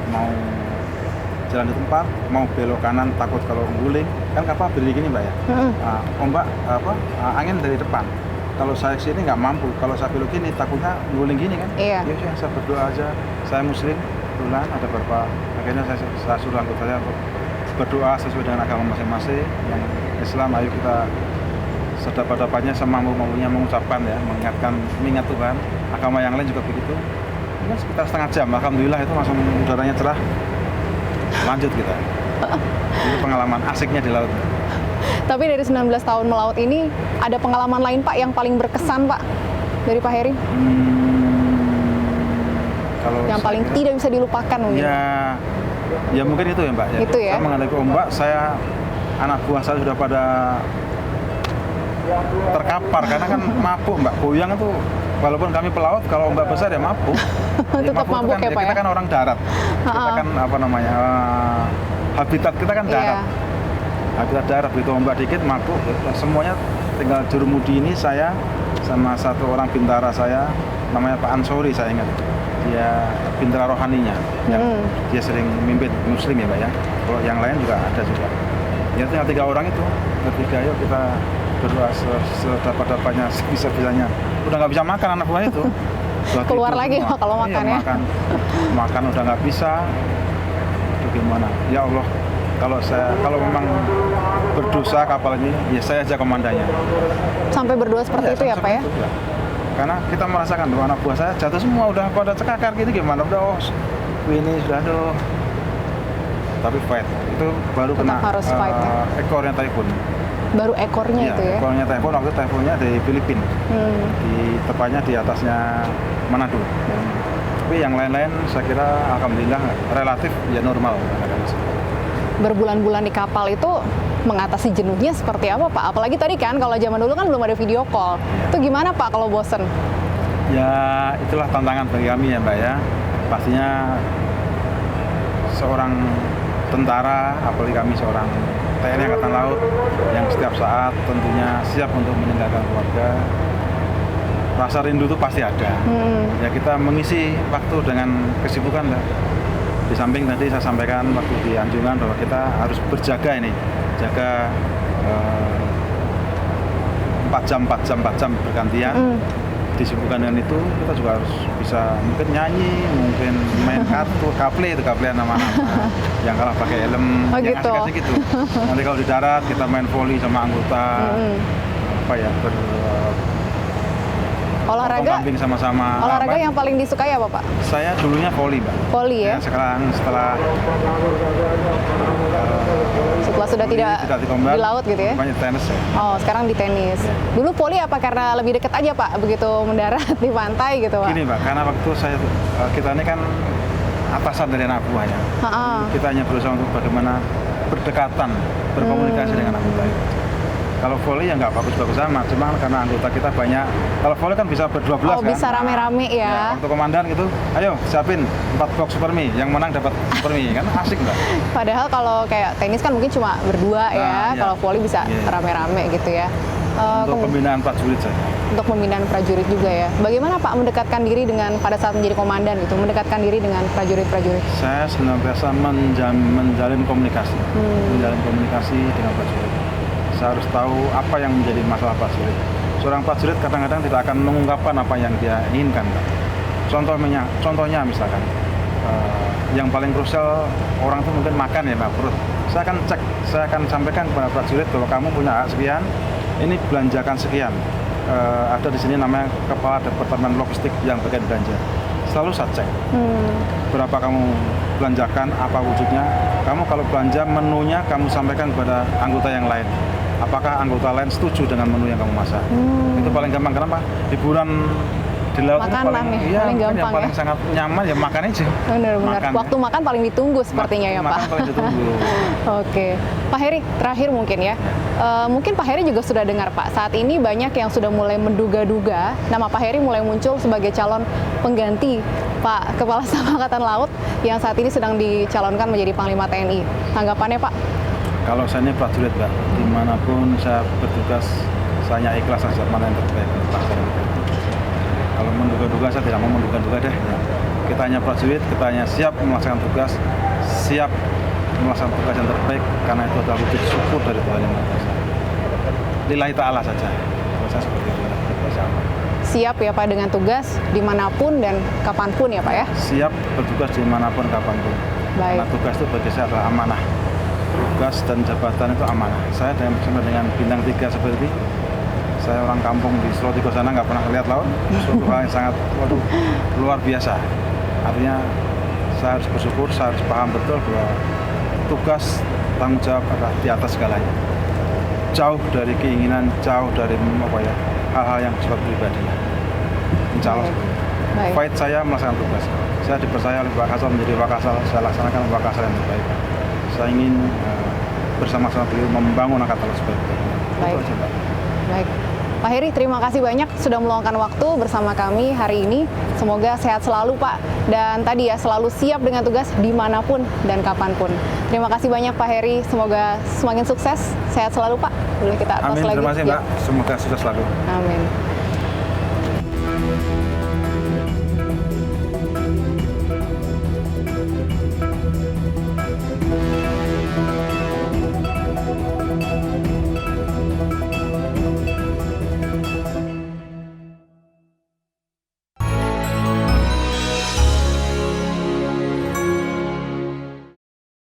mau jalan di tempat, mau belok kanan takut kalau guling, kan kapal berdiri gini, Mbak ya. Ombak angin dari depan. Kalau saya sini nggak mampu, kalau saya belok gini takutnya guling gini kan. Iya. Ya saya berdoa aja. Saya Muslim, kebetulan ada beberapa. Akhirnya saya suruh anggota saya untuk berdoa sesuai dengan agama masing-masing. Yang Islam, ayo kita sedapat-dapatnya semampu-mampunya mengucapkan ya, mengingat Tuhan. Agama yang lain juga begitu. Ini sekitar setengah jam, alhamdulillah itu langsung udaranya cerah. Lanjut kita. Itu pengalaman asiknya di laut. Tapi dari 19 tahun melaut ini ada pengalaman lain, Pak, yang paling berkesan, Pak, dari Pak Heri? Kalau yang paling tidak bisa dilupakan mungkin. Ya mungkin itu ya, Mbak. Ya. Itu ya. Saya menghadapi ombak, anak buah saya sudah pada terkapar karena kan mabuk, Mbak. Goyang itu walaupun kami pelaut, kalau ombak besar ya mabuk. Tetap mabuk kan, ya, Pak ya? Kita kan orang darat. Kita kan habitat kita kan darat. Habitat darat, begitu ombak dikit mabuk. Semuanya tinggal jurumudi ini saya sama satu orang bintara saya namanya Pak Ansori, saya ingat. dia bintara rohaninya, yang dia sering mimpin muslim ya Mbak ya. Kalau yang lain juga ada juga. Ya tinggal 3 orang itu, bertiga yuk kita berdoa sedapat-dapatnya, sebisa-bisanya. Udah nggak bisa makan anak buah itu. Keluar lagi Pak kalau makan ya. Makan udah nggak bisa. Itu gimana? Ya Allah, kalau memang berdosa kapal ini, ya saya aja komandannya. Sampai berdoa seperti itu ya Pak ya? Itu, ya. Karena kita merasakan bahwa anak buah saya jatuh semua udah pada cekakar gitu gimana? Udah ini sudah aduh. Tapi fight itu baru Tetap kena harus fight, ya? ekornya typhoon. Baru ekornya itu ya? Ekornya typhoon, waktu typhoonnya di Filipina. Di tepatnya di atasnya Manado. Tapi yang lain-lain saya kira alhamdulillah relatif ya normal. Berbulan-bulan di kapal itu mengatasi jenuhnya seperti apa Pak? Apalagi tadi kan kalau zaman dulu kan belum ada video call. Itu gimana Pak kalau bosen? Ya itulah tantangan bagi kami ya Mbak ya. Pastinya seorang tentara, apalagi kami seorang TNI Angkatan Laut yang setiap saat tentunya siap untuk meninggalkan keluarga. Rasa rindu itu pasti ada. Ya kita mengisi waktu dengan kesibukan lah. Di samping tadi saya sampaikan waktu di Anjungan bahwa kita harus berjaga ini, jaga 4 jam bergantian. Disibukkan dengan itu kita juga harus bisa mungkin nyanyi, mungkin main kartu, kaplean nama yang kalah pakai helm, yang gitu. asik-asik gitu. Nanti kalau di darat kita main voli sama anggota, olahraga camping sama-sama. Olahraga yang paling disukai apa Pak? Saya dulunya voli Mbak. Voli ya? Sekarang setelah Sudah tidak di laut gitu ya? Banyak tenis ya. Oh, sekarang di tenis. Dulu voli apa karena lebih dekat aja Pak, begitu mendarat di pantai gitu Pak? Gini Mbak, karena waktu kita ini kan atasan dari anak buahnya. Kita hanya berusaha untuk bagaimana berdekatan, berkomunikasi dengan anggota itu. Kalau volley ya nggak bagus-bagus amat, cuma karena anggota kita banyak. Kalau volley kan bisa ber-12 kan. Oh, bisa rame-rame ya. Untuk komandan gitu, ayo siapin 4 box super mie, yang menang dapat super mie, kan asik Mbak. Padahal kalau kayak tenis kan mungkin cuma berdua ya, kalau volley bisa rame-rame gitu ya. Untuk pembinaan prajurit saja. Untuk pembinaan prajurit juga ya. Bagaimana Pak mendekatkan diri dengan pada saat menjadi komandan gitu, mendekatkan diri dengan prajurit-prajurit? Saya senantiasa menjalin komunikasi, menjalin komunikasi dengan prajurit. Saya harus tahu apa yang menjadi masalah prajurit. Seorang prajurit kadang-kadang tidak akan mengungkapkan apa yang dia inginkan. Contohnya misalkan, yang paling krusial orang itu mungkin makan ya Pak, perut. Saya akan sampaikan kepada prajurit bahwa kamu punya hak sekian, ini belanjakan sekian. Ada di sini namanya kepala departemen logistik yang bagian belanja. Selalu saya cek berapa kamu belanjakan, apa wujudnya. Kamu kalau belanja menunya kamu sampaikan kepada anggota yang lain. Apakah anggota lain setuju dengan menu yang kamu masak? Itu paling gampang. Kenapa? Hiburan di laut makan itu paling gampang yang paling sangat nyaman ya makan aja. Benar-benar. Waktu makan paling ditunggu sepertinya ya Pak. Makan paling ditunggu. Oke, Pak Heri terakhir mungkin ya. Mungkin Pak Heri juga sudah dengar Pak. Saat ini banyak yang sudah mulai menduga-duga nama Pak Heri mulai muncul sebagai calon pengganti Pak Kepala Staf Angkatan Laut yang saat ini sedang dicalonkan menjadi Panglima TNI. Tanggapannya Pak? Kalau saya ini prajurit Mbak, dimanapun saya bertugas, saya ikhlas saja mana yang terbaik. Kalau menduga-duga saya tidak mau menduga-duga deh. Ya. Kita hanya prajurit, kita hanya siap melaksanakan tugas, siap melaksanakan tugas yang terbaik karena itu adalah wujud syukur dari Tuhan Yang Maha Kuasa. Lillahi ta'ala saja. Kalau saya seperti itu. Siap ya Pak dengan tugas dimanapun dan kapanpun ya Pak ya? Siap bertugas dimanapun kapanpun. Baik. Karena tugas itu bagi saya adalah amanah. Tugas dan jabatan itu amanah. Saya dengan bintang 3 seperti ini, saya orang kampung di Selotiko sana nggak pernah lihat laut. Suatu hal yang sangat luar biasa. Artinya saya harus bersyukur, saya harus paham betul bahwa tugas tanggung jawab adalah di atas segalanya. Jauh dari keinginan, jauh dari hal-hal yang bersifat pribadi. Insya Allah. Fight saya melaksanakan tugas. Saya dipercaya oleh Pak Kasal menjadi Wakasal, saya laksanakan Wakasal yang terbaik. Saya ingin bersama-sama beliau membangun angkatan laut sebaik-baiknya. Baik. Pak Heri, terima kasih banyak sudah meluangkan waktu bersama kami hari ini. Semoga sehat selalu Pak. Dan tadi ya selalu siap dengan tugas dimanapun dan kapanpun. Terima kasih banyak Pak Heri. Semoga semakin sukses. Sehat selalu Pak. Boleh kita atas Amin. lagi. Terima kasih Mbak. Semoga sukses selalu. Amin.